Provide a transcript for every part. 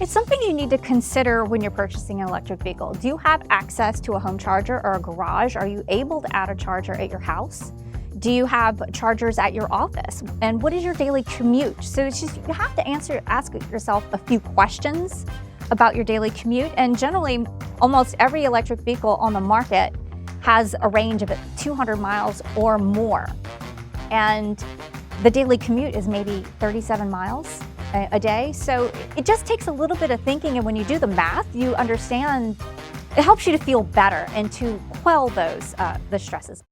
It's something you need to consider when you're purchasing an electric vehicle. Do you have access to a home charger or a garage? Are you able to add a charger at your house? Do you have chargers at your office? And what is your daily commute? So it's just, you have to ask yourself a few questions about your daily commute. And generally, almost every electric vehicle on the market has a range of 200 miles or more. And the daily commute is maybe 37 miles a day. So it just takes a little bit of thinking, and when you do the math, you understand it helps you to feel better and to quell those the stresses.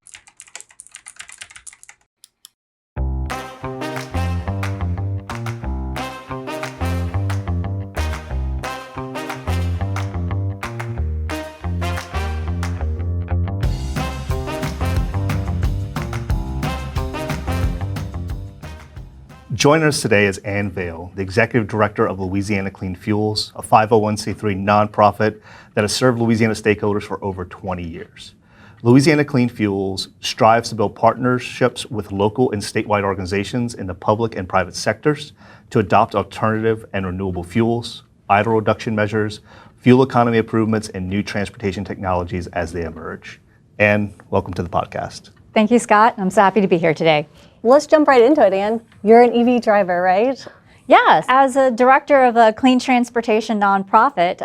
Joining us today is Ann Vale, the Executive Director of Louisiana Clean Fuels, a 501c3 nonprofit that has served Louisiana stakeholders for over 20 years. Louisiana Clean Fuels strives to build partnerships with local and statewide organizations in the public and private sectors to adopt alternative and renewable fuels, idle reduction measures, fuel economy improvements, and new transportation technologies as they emerge. Ann, welcome to the podcast. Thank you, Scott. I'm so happy to be here today. Let's jump right into it, Ann. You're an EV driver, right? Yes. As a director of a clean transportation nonprofit,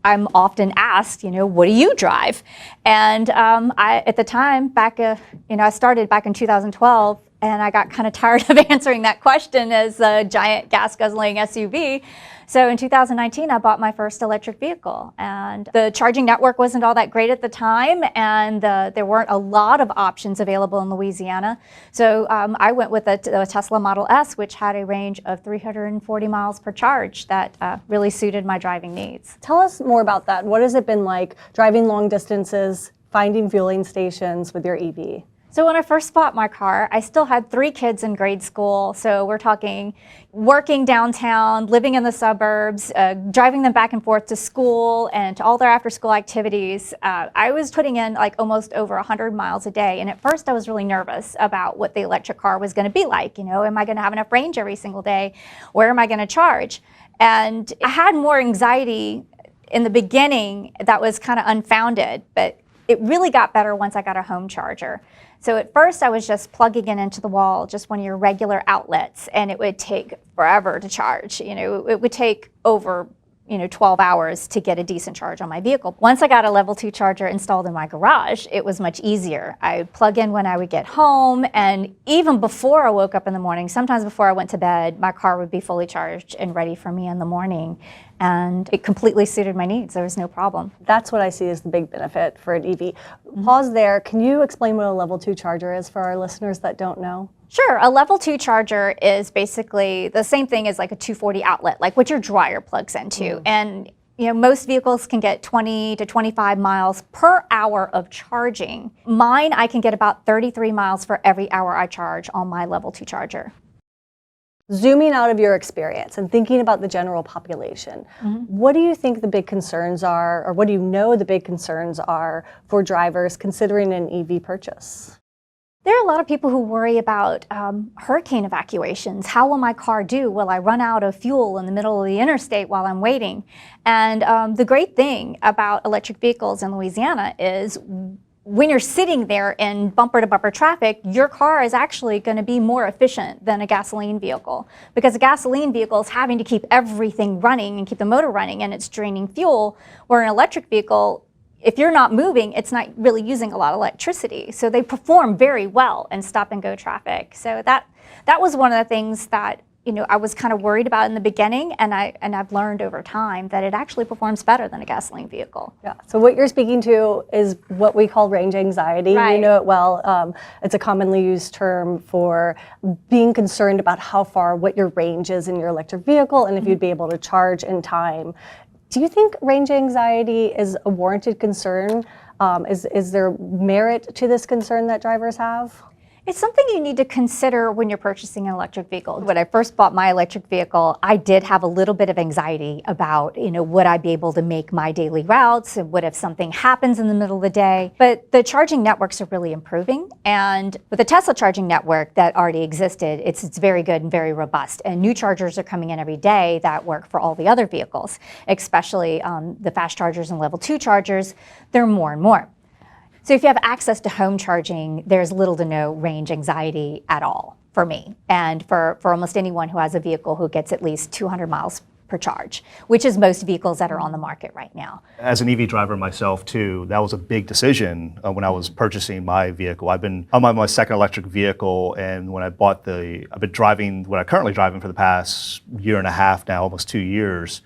I'm often asked, what do you drive? And at the time, I started back in 2012, and I got kind of tired of answering that question as a giant gas-guzzling SUV. So in 2019, I bought my first electric vehicle, and the charging network wasn't all that great at the time, and there weren't a lot of options available in Louisiana. So I went with a Tesla Model S, which had a range of 340 miles per charge that really suited my driving needs. Tell us more about that. What has it been like driving long distances, finding fueling stations with your EV? So when I first bought my car, I still had 3 kids in grade school. So we're talking working downtown, living in the suburbs, driving them back and forth to school and to all their after-school activities. I was putting in like almost over 100 miles a day. And at first I was really nervous about what the electric car was going to be like. Am I going to have enough range every single day? Where am I going to charge? And I had more anxiety in the beginning that was kind of unfounded, but it really got better once I got a home charger. So at first I was just plugging it into the wall, just one of your regular outlets, and it would take forever to charge. It would take over 12 hours to get a decent charge on my vehicle. Once I got a level 2 charger installed in my garage, it was much easier. I would plug in when I would get home, and even before I woke up in the morning, sometimes before I went to bed, my car would be fully charged and ready for me in the morning. And it completely suited my needs. There was no problem. That's what I see as the big benefit for an EV. Mm-hmm. Pause there. Can you explain what a level 2 charger is for our listeners that don't know? Sure. A level 2 charger is basically the same thing as like a 240 outlet, like what your dryer plugs into. And most vehicles can get 20 to 25 miles per hour of charging. Mine, I can get about 33 miles for every hour I charge on my level 2 charger. Zooming out of your experience and thinking about the general population, what do you think the big concerns are, or what do you know the big concerns are for drivers considering an EV purchase? There are a lot of people who worry about hurricane evacuations. How will my car do? Will I run out of fuel in the middle of the interstate while I'm waiting? And the great thing about electric vehicles in Louisiana is when you're sitting there in bumper-to-bumper traffic, your car is actually going to be more efficient than a gasoline vehicle, because a gasoline vehicle is having to keep everything running and keep the motor running, and it's draining fuel, where an electric vehicle, if you're not moving, it's not really using a lot of electricity. So they perform very well in stop-and-go traffic. So that was one of the things that I was kind of worried about in the beginning, and I've learned over time that it actually performs better than a gasoline vehicle. Yeah. So what you're speaking to is what we call range anxiety. Right. You know it well. It's a commonly used term for being concerned about what your range is in your electric vehicle, and if you'd be able to charge in time. Do you think range anxiety is a warranted concern? Is there merit to this concern that drivers have? It's something you need to consider when you're purchasing an electric vehicle. When I first bought my electric vehicle, I did have a little bit of anxiety about, would I be able to make my daily routes? And what if something happens in the middle of the day? But the charging networks are really improving. And with the Tesla charging network that already existed, it's very good and very robust. And new chargers are coming in every day that work for all the other vehicles, especially the fast chargers and level 2 chargers. There are more and more. So if you have access to home charging, there's little to no range anxiety at all for me, and for almost anyone who has a vehicle who gets at least 200 miles per charge, which is most vehicles that are on the market right now. As an EV driver myself too, that was a big decision when I was purchasing my vehicle. I'm on my second electric vehicle, and when I bought I've been driving what I'm currently driving for the past year and a half now, almost 2 years.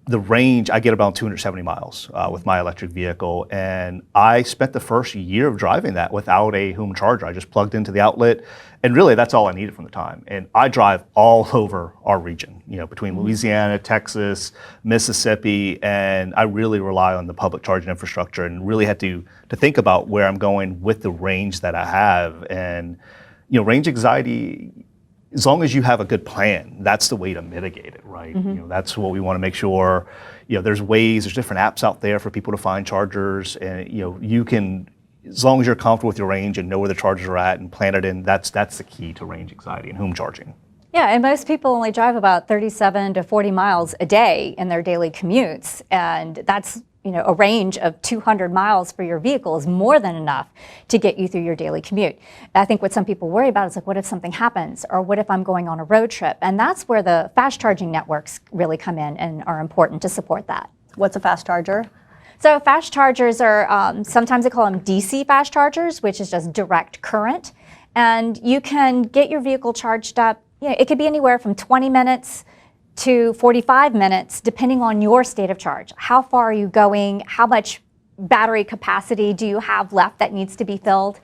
The range, I get about 270 miles with my electric vehicle, and I spent the first year of driving that without a home charger. I just plugged into the outlet, and really that's all I needed from the time. And I drive all over our region, between Louisiana, Texas, Mississippi, and I really rely on the public charging infrastructure and really had to think about where I'm going with the range that I have. And range anxiety, as long as you have a good plan, that's the way to mitigate it, right? That's what we want to make sure. There's different apps out there for people to find chargers, and you can, as long as you're comfortable with your range and know where the chargers are at and plan it in, that's the key to range anxiety and home charging. Yeah, and most people only drive about 37 to 40 miles a day in their daily commutes, and that's a range of 200 miles for your vehicle is more than enough to get you through your daily commute. I think what some people worry about is what if something happens, or what if I'm going on a road trip? And that's where the fast charging networks really come in and are important to support that. What's a fast charger? So fast chargers are, sometimes they call them DC fast chargers, which is just direct current. And you can get your vehicle charged up, it could be anywhere from 20 minutes to 45 minutes, depending on your state of charge. How far are you going? How much battery capacity do you have left that needs to be filled?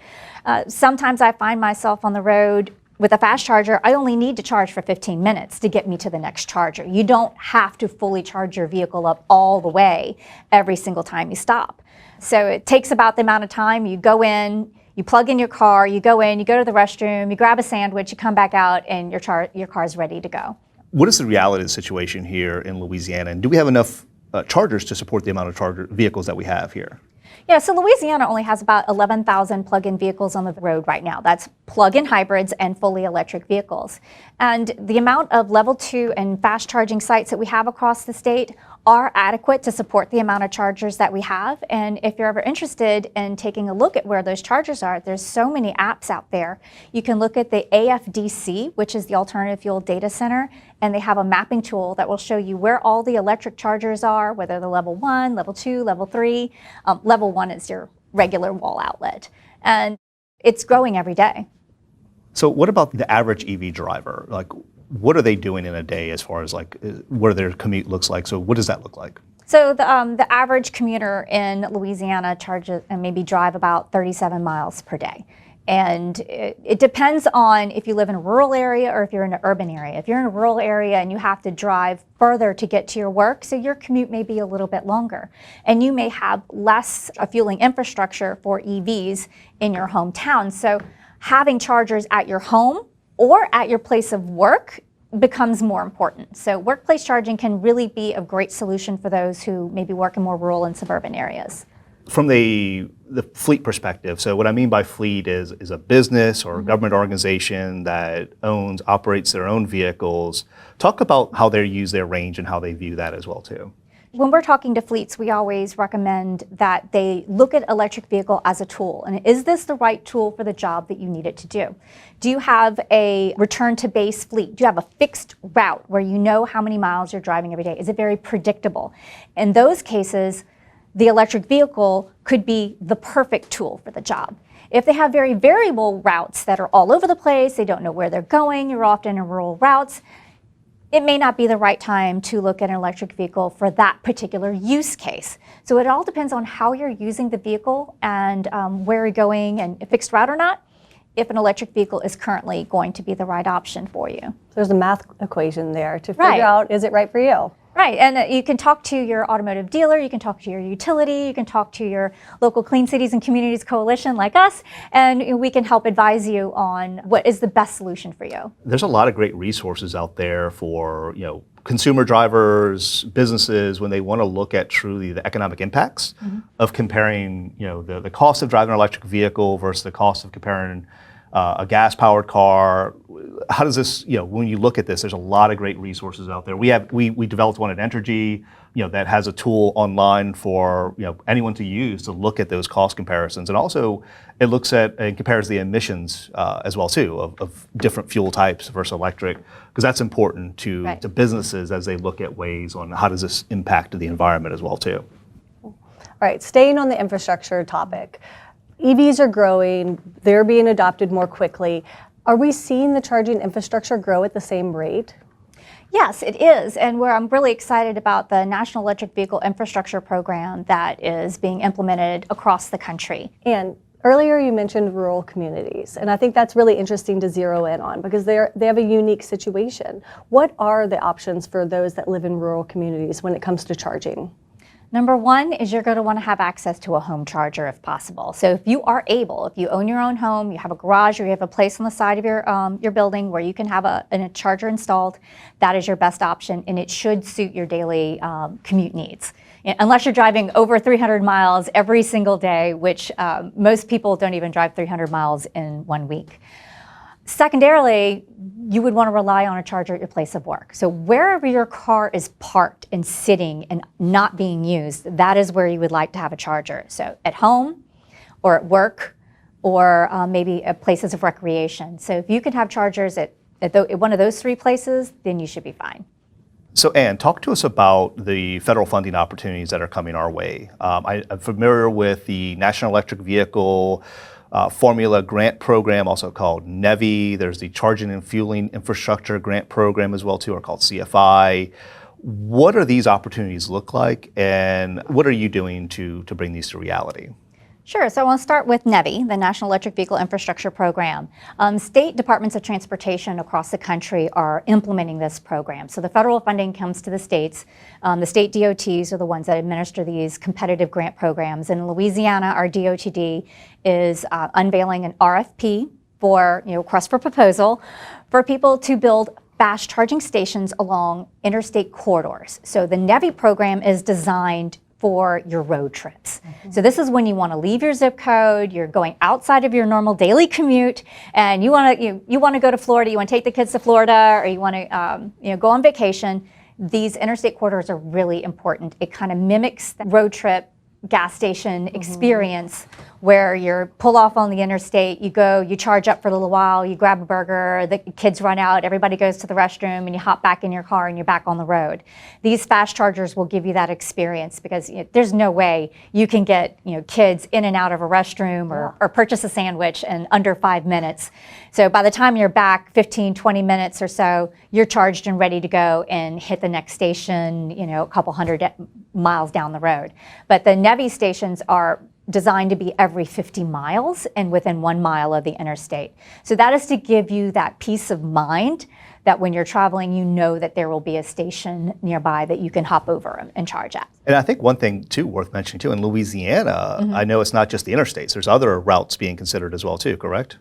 Sometimes I find myself on the road with a fast charger. I only need to charge for 15 minutes to get me to the next charger. You don't have to fully charge your vehicle up all the way every single time you stop. So it takes about the amount of time. You go in, you plug in your car, you go in, you go to the restroom, you grab a sandwich, you come back out, and your car is ready to go. What is the reality of the situation here in Louisiana, and do we have enough chargers to support the amount of vehicles that we have here? Yeah, so Louisiana only has about 11,000 plug-in vehicles on the road right now. That's plug-in hybrids and fully electric vehicles. And the amount of level 2 and fast charging sites that we have across the state are adequate to support the amount of chargers that we have. And if you're ever interested in taking a look at where those chargers are, there's so many apps out there. You can look at the AFDC, which is the Alternative Fuel Data Center, and they have a mapping tool that will show you where all the electric chargers are, whether they're level 1, level 2, level 3. Level 1 is your regular wall outlet. And it's growing every day. So what about the average EV driver? What are they doing in a day as far as what their commute looks like? So what does that look like? So the average commuter in Louisiana charges and maybe drive about 37 miles per day. And it depends on if you live in a rural area or if you're in an urban area. If you're in a rural area and you have to drive further to get to your work, so your commute may be a little bit longer. And you may have less fueling infrastructure for EVs in your hometown. So having chargers at your home or at your place of work becomes more important. So workplace charging can really be a great solution for those who maybe work in more rural and suburban areas. From the fleet perspective, so what I mean by fleet is a business or a government organization that operates their own vehicles. Talk about how they use their range and how they view that as well too. When we're talking to fleets, we always recommend that they look at electric vehicle as a tool. And is this the right tool for the job that you need it to do? Do you have a return to base fleet? Do you have a fixed route where you know how many miles you're driving every day? Is it very predictable? In those cases, the electric vehicle could be the perfect tool for the job. If they have very variable routes that are all over the place, they don't know where they're going, you're often in rural routes, it may not be the right time to look at an electric vehicle for that particular use case. So it all depends on how you're using the vehicle and where you're going, and a fixed route or not, if an electric vehicle is currently going to be the right option for you. There's a math equation there to figure out, is it right for you? Right, and you can talk to your automotive dealer, you can talk to your utility, you can talk to your local Clean Cities and Communities Coalition like us, and we can help advise you on what is the best solution for you. There's a lot of great resources out there for, consumer drivers, businesses, when they want to look at truly the economic impacts of comparing, the cost of driving an electric vehicle versus the cost of comparing a gas-powered car. How does this, when you look at this, there's a lot of great resources out there. We developed one at Entergy, that has a tool online for anyone to use to look at those cost comparisons, and also it looks at and compares the emissions as well too of different fuel types versus electric, because that's important to businesses as they look at ways on how does this impact the environment as well too. All right, staying on the infrastructure topic. EVs are growing, they're being adopted more quickly. Are we seeing the charging infrastructure grow at the same rate? Yes, it is, and I'm really excited about the National Electric Vehicle Infrastructure Program that is being implemented across the country. And earlier you mentioned rural communities, and I think that's really interesting to zero in on because they have a unique situation. What are the options for those that live in rural communities when it comes to charging? Number one is you're going to want to have access to a home charger if possible. So if you are able, if you own your own home, you have a garage or you have a place on the side of your building where you can have a charger installed, that is your best option, and it should suit your daily commute needs. Unless you're driving over 300 miles every single day, which most people don't even drive 300 miles in 1 week. Secondarily, you would want to rely on a charger at your place of work. So wherever your car is parked and sitting and not being used, that is where you would like to have a charger. So at home or at work or maybe at places of recreation. So if you can have chargers at one of those three places, then you should be fine. So Ann, talk to us about the federal funding opportunities that are coming our way. I'm familiar with the National Electric Vehicle Formula Grant Program, also called NEVI. There's the Charging and Fueling Infrastructure Grant Program as well too, or called CFI. What do these opportunities look like, and what are you doing to bring these to reality? Sure, so I want to start with NEVI, the National Electric Vehicle Infrastructure Program. State departments of transportation across the country are implementing this program. So the federal funding comes to the states. The state DOTs are the ones that administer these competitive grant programs. In Louisiana, our DOTD is unveiling an RFP for, request for proposal for people to build fast charging stations along interstate corridors. So the NEVI program is designed for your road trips. So this is when you want to leave your zip code, you're going outside of your normal daily commute, and you want to go to Florida, you want to take the kids to Florida, or you want to go on vacation. These interstate corridors are really important. It kind of mimics the road trip gas station experience where you pull off on the interstate, you go, you charge up for a little while, you grab a burger, the kids run out, everybody goes to the restroom, and you hop back in your car and you're back on the road. These fast chargers will give you that experience because there's no way you can get kids in and out of a restroom or purchase a sandwich in under 5 minutes. So by the time you're back 15, 20 minutes or so, you're charged and ready to go and hit the next station, a couple hundred miles down the road. But the NEVI stations are designed to be every 50 miles and within 1 mile of the interstate. So that is to give you that peace of mind that when you're traveling, you know that there will be a station nearby that you can hop over and charge at. And I think one thing too worth mentioning too, in Louisiana, I know it's not just the interstates, there's other routes being considered as well too, correct?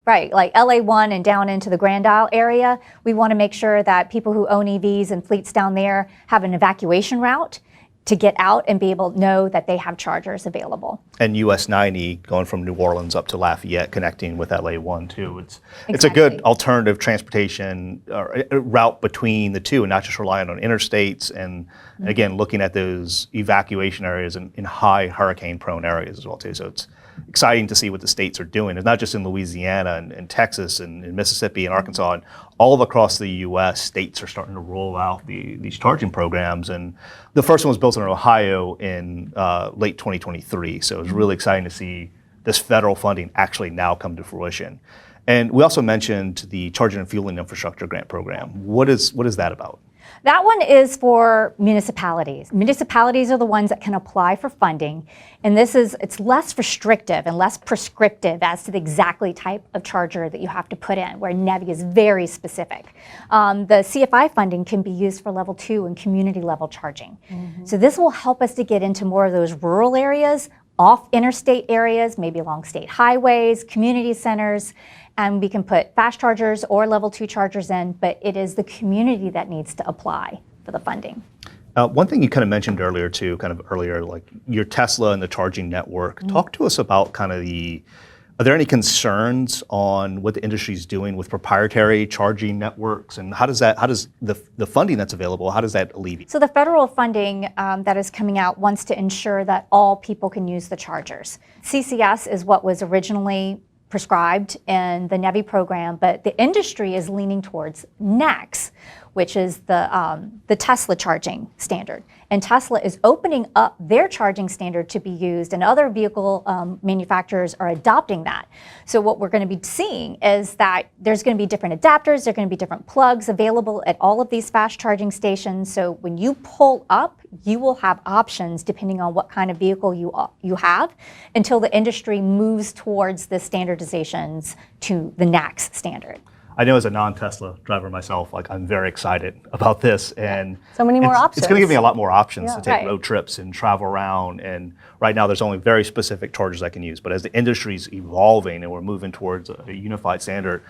Right, like LA1 and down into the Grand Isle area, we want to make sure that people who own EVs and fleets down there have an evacuation route to get out and be able to know that they have chargers available. And US 90 going from New Orleans up to Lafayette, connecting with LA1 too. It's a good alternative transportation route between the two, and not just relying on interstates, and again, looking at those evacuation areas in high hurricane prone areas as well too. So it's exciting to see what the states are doing. It's not just in Louisiana and Texas and Mississippi and Arkansas, and all across the US, states are starting to roll out these charging programs. And the first one was built in Ohio in late 2023. So it was really exciting to see this federal funding actually now come to fruition. And we also mentioned the Charging and Fueling Infrastructure Grant Program. What is that about? That one is for municipalities. Municipalities are the ones that can apply for funding, and it's less restrictive and less prescriptive as to the exactly type of charger that you have to put in, where NEVI is very specific. The CFI funding can be used for level 2 and community level charging. So this will help us to get into more of those rural areas, off interstate areas, maybe along state highways, community centers, and we can put fast chargers or level 2 chargers in, but it is the community that needs to apply for the funding. One thing you kind of mentioned earlier too, like your Tesla and the charging network. Talk to us about are there any concerns on what the industry is doing with proprietary charging networks, and how does the funding that's available, how does that alleviate? So the federal funding that is coming out wants to ensure that all people can use the chargers. CCS is what was originally prescribed in the NEVI program, but the industry is leaning towards NACS, which is the Tesla charging standard. And Tesla is opening up their charging standard to be used, and other vehicle manufacturers are adopting that. So what we're going to be seeing is that there's going to be different adapters, there are going to be different plugs available at all of these fast charging stations. So when you pull up, you will have options depending on what kind of vehicle you have, until the industry moves towards the standardizations to the NACS standard. I know as a non-Tesla driver myself, like I'm very excited about this, and so many more options. It's going to give me a lot more options to take Right. road trips and travel around. And right now, there's only very specific chargers I can use. But as the industry's evolving and we're moving towards a unified standard,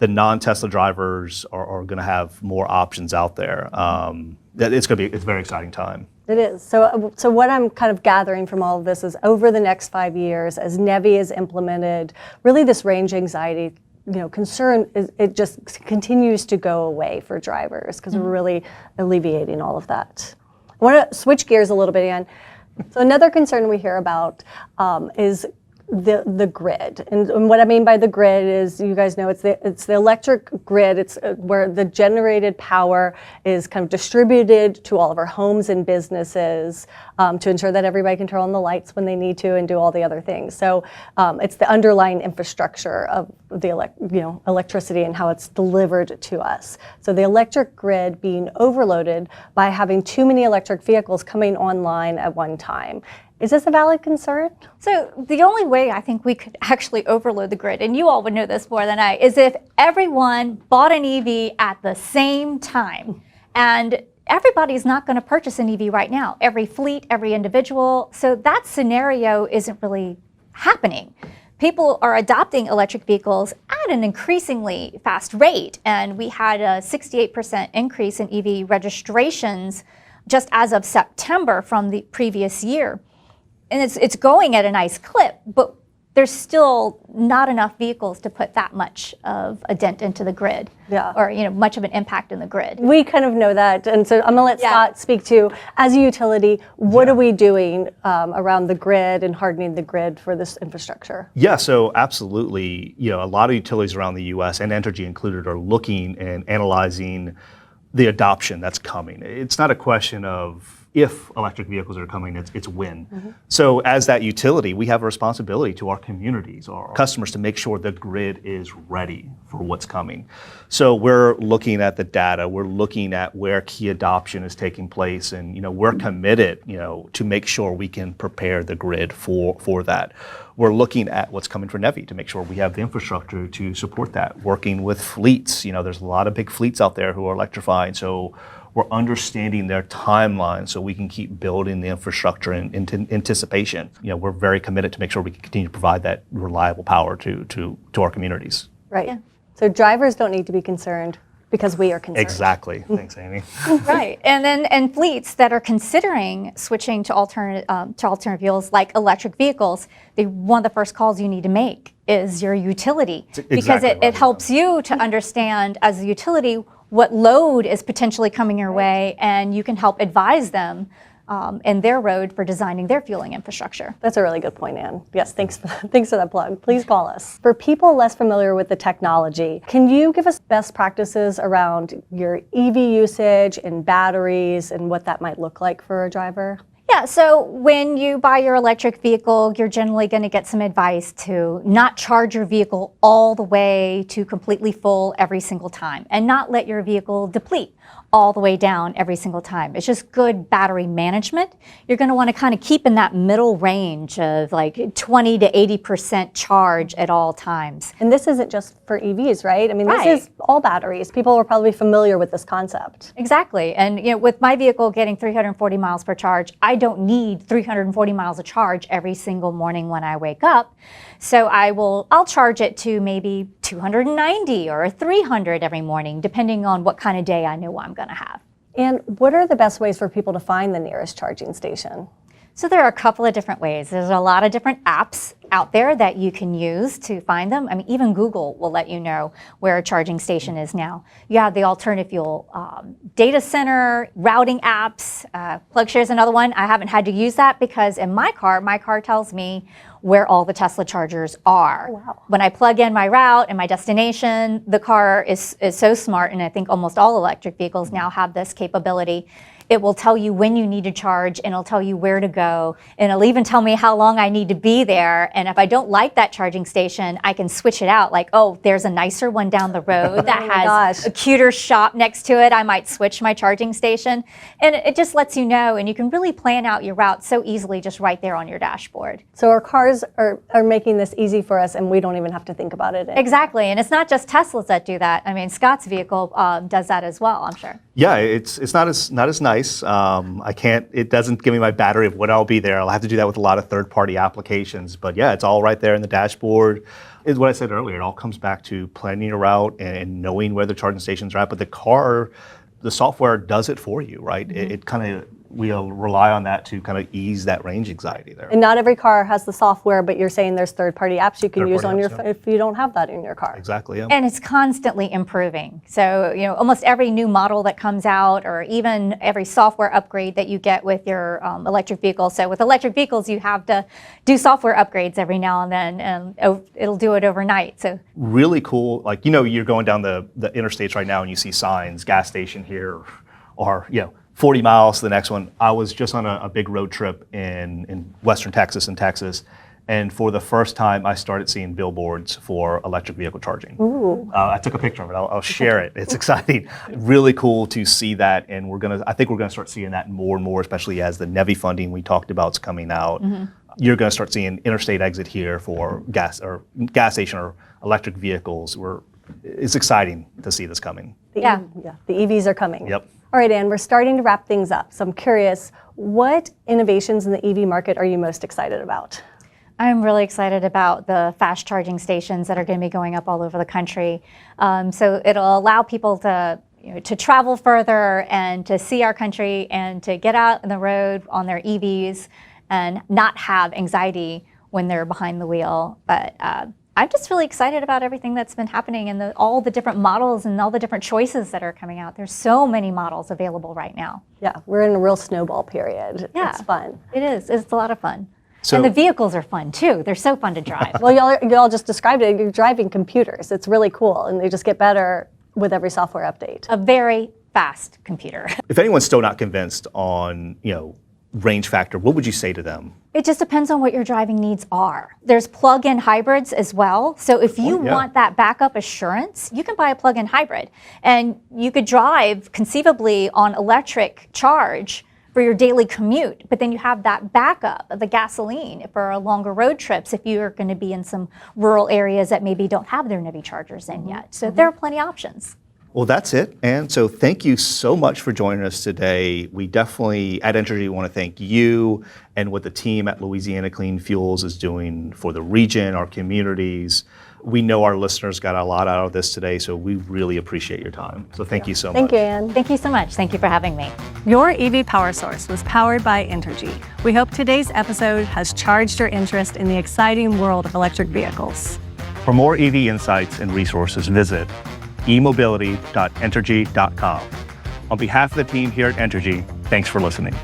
the non-Tesla drivers are going to have more options out there. It's a very exciting time. It is. So what I'm kind of gathering from all of this is over the next 5 years, as NEVI is implemented, really this range anxiety concern it just continues to go away for drivers, because we're really alleviating all of that. I want to switch gears a little bit, Ann. So another concern we hear about is the grid, and what I mean by the grid is, you guys know, it's the electric grid. It's where the generated power is kind of distributed to all of our homes and businesses to ensure that everybody can turn on the lights when they need to and do all the other things. So it's the underlying infrastructure of the electricity and how it's delivered to us. So the electric grid being overloaded by having too many electric vehicles coming online at one time. Is this a valid concern? So the only way I think we could actually overload the grid, and you all would know this more than I, is if everyone bought an EV at the same time. And everybody's not going to purchase an EV right now. Every fleet, every individual. So that scenario isn't really happening. People are adopting electric vehicles at an increasingly fast rate. And we had a 68% increase in EV registrations just as of September from the previous year. And it's going at a nice clip, but there's still not enough vehicles to put that much of a dent into the grid, or much of an impact in the grid. We kind of know that, and so I'm gonna let Scott speak to, as a utility, what are we doing around the grid and hardening the grid for this infrastructure? Yeah, so absolutely. A lot of utilities around the U.S., and Entergy included, are looking and analyzing the adoption that's coming. It's not a question of if electric vehicles are coming, it's when. So as that utility, we have a responsibility to our communities, our customers, to make sure the grid is ready for what's coming. So we're looking at the data, we're looking at where key adoption is taking place, and we're committed to make sure we can prepare the grid for that. We're looking at what's coming for NEVI to make sure we have the infrastructure to support that. Working with fleets, there's a lot of big fleets out there who are electrifying, so we're understanding their timeline so we can keep building the infrastructure in anticipation. We're very committed to make sure we can continue to provide that reliable power to our communities. Right. Yeah. So drivers don't need to be concerned because we are concerned. Exactly. Thanks, Amy. Right. And fleets that are considering switching to alternative fuels like electric vehicles, one of the first calls you need to make is your utility, because it helps you to understand as a utility what load is potentially coming your way, and you can help advise them in their road for designing their fueling infrastructure. That's a really good point, Ann. Yes, thanks for that plug. Please call us. For people less familiar with the technology, can you give us best practices around your EV usage and batteries and what that might look like for a driver? Yeah, so when you buy your electric vehicle, you're generally going to get some advice to not charge your vehicle all the way to completely full every single time, and not let your vehicle deplete. all the way down every single time. It's just good battery management. You're going to want to kind of keep in that middle range of like 20 to 80% charge at all times. And this isn't just for EVs, right? I mean, Right. this is all batteries. People are probably familiar with this concept. Exactly. And with my vehicle getting 340 miles per charge, I don't need 340 miles of charge every single morning when I wake up. So I'll charge it to maybe 290 or 300 every morning, depending on what kind of day I know I'm going to have. And what are the best ways for people to find the nearest charging station? So there are a couple of different ways. There's a lot of different apps out there that you can use to find them. I mean, even Google will let you know where a charging station is now. You have the alternative fuel data center, routing apps. PlugShare is another one. I haven't had to use that because in my car tells me where all the Tesla chargers are. Oh, wow. When I plug in my route and my destination, the car is so smart, and I think almost all electric vehicles now have this capability. It will tell you when you need to charge, and it'll tell you where to go, and it'll even tell me how long I need to be there. And if I don't like that charging station, I can switch it out. Like, oh, there's a nicer one down the road that has a cuter shop next to it. I might switch my charging station. And it just lets you know, and you can really plan out your route so easily just right there on your dashboard. So our cars are making this easy for us, and we don't even have to think about it. Exactly, and it's not just Teslas that do that. I mean, Scott's vehicle does that as well, I'm sure. Yeah, it's not as nice. I can't. It doesn't give me my battery of when I'll be there. I'll have to do that with a lot of third-party applications. But yeah, it's all right there in the dashboard. Is what I said earlier. It all comes back to planning your route and knowing where the charging stations are at. But the software does it for you, right? Mm-hmm. It kind of we'll rely on that to kind of ease that range anxiety there. And not every car has the software, but you're saying there's third-party apps you can use on Third-party your apps, yeah. if you don't have that in your car. Exactly. Yeah. And it's constantly improving. So, almost every new model that comes out, or even every software upgrade that you get with your electric vehicle. So with electric vehicles, you have to do software upgrades every now and then, and it'll do it overnight. So really cool. Like, you're going down the interstates right now and you see signs, gas station here, or 40 miles to the next one. I was just on a big road trip in western Texas, and for the first time, I started seeing billboards for electric vehicle charging. I took a picture of it. I'll share it. It's exciting. Really cool to see that, and I think we're gonna start seeing that more and more, especially as the NEVI funding we talked about is coming out. Mm-hmm. You're gonna start seeing interstate exit here for gas station or electric vehicles. It's exciting to see this coming. The EVs are coming. Yep. All right, Ann, we're starting to wrap things up. So I'm curious, what innovations in the EV market are you most excited about? I'm really excited about the fast charging stations that are going to be going up all over the country. So it'll allow people to travel further and to see our country and to get out on the road on their EVs and not have anxiety when they're behind the wheel. But I'm just really excited about everything that's been happening and all the different models and all the different choices that are coming out. There's so many models available right now. Yeah, we're in a real snowball period. Yeah, it's fun. It is. It's a lot of fun. So, and the vehicles are fun too. They're so fun to drive. Well, y'all just described it. You're driving computers. It's really cool, and they just get better with every software update. A very fast computer. if anyone's still not convinced on, range factor, what would you say to them? It just depends on what your driving needs are. There's plug-in hybrids as well. So if you want that backup assurance, you can buy a plug-in hybrid. And you could drive conceivably on electric charge for your daily commute, but then you have that backup of the gasoline for longer road trips if you're going to be in some rural areas that maybe don't have their NEVI chargers in yet. So there are plenty of options. Well, that's it. And so thank you so much for joining us today. We definitely, at Entergy, want to thank you and what the team at Louisiana Clean Fuels is doing for the region, our communities. We know our listeners got a lot out of this today, so we really appreciate your time. So thank you so much. Thank you, Ann. Thank you so much. Thank you for having me. Your EV Power Source was powered by Entergy. We hope today's episode has charged your interest in the exciting world of electric vehicles. For more EV insights and resources, visit emobility.entergy.com. On behalf of the team here at Entergy, thanks for listening.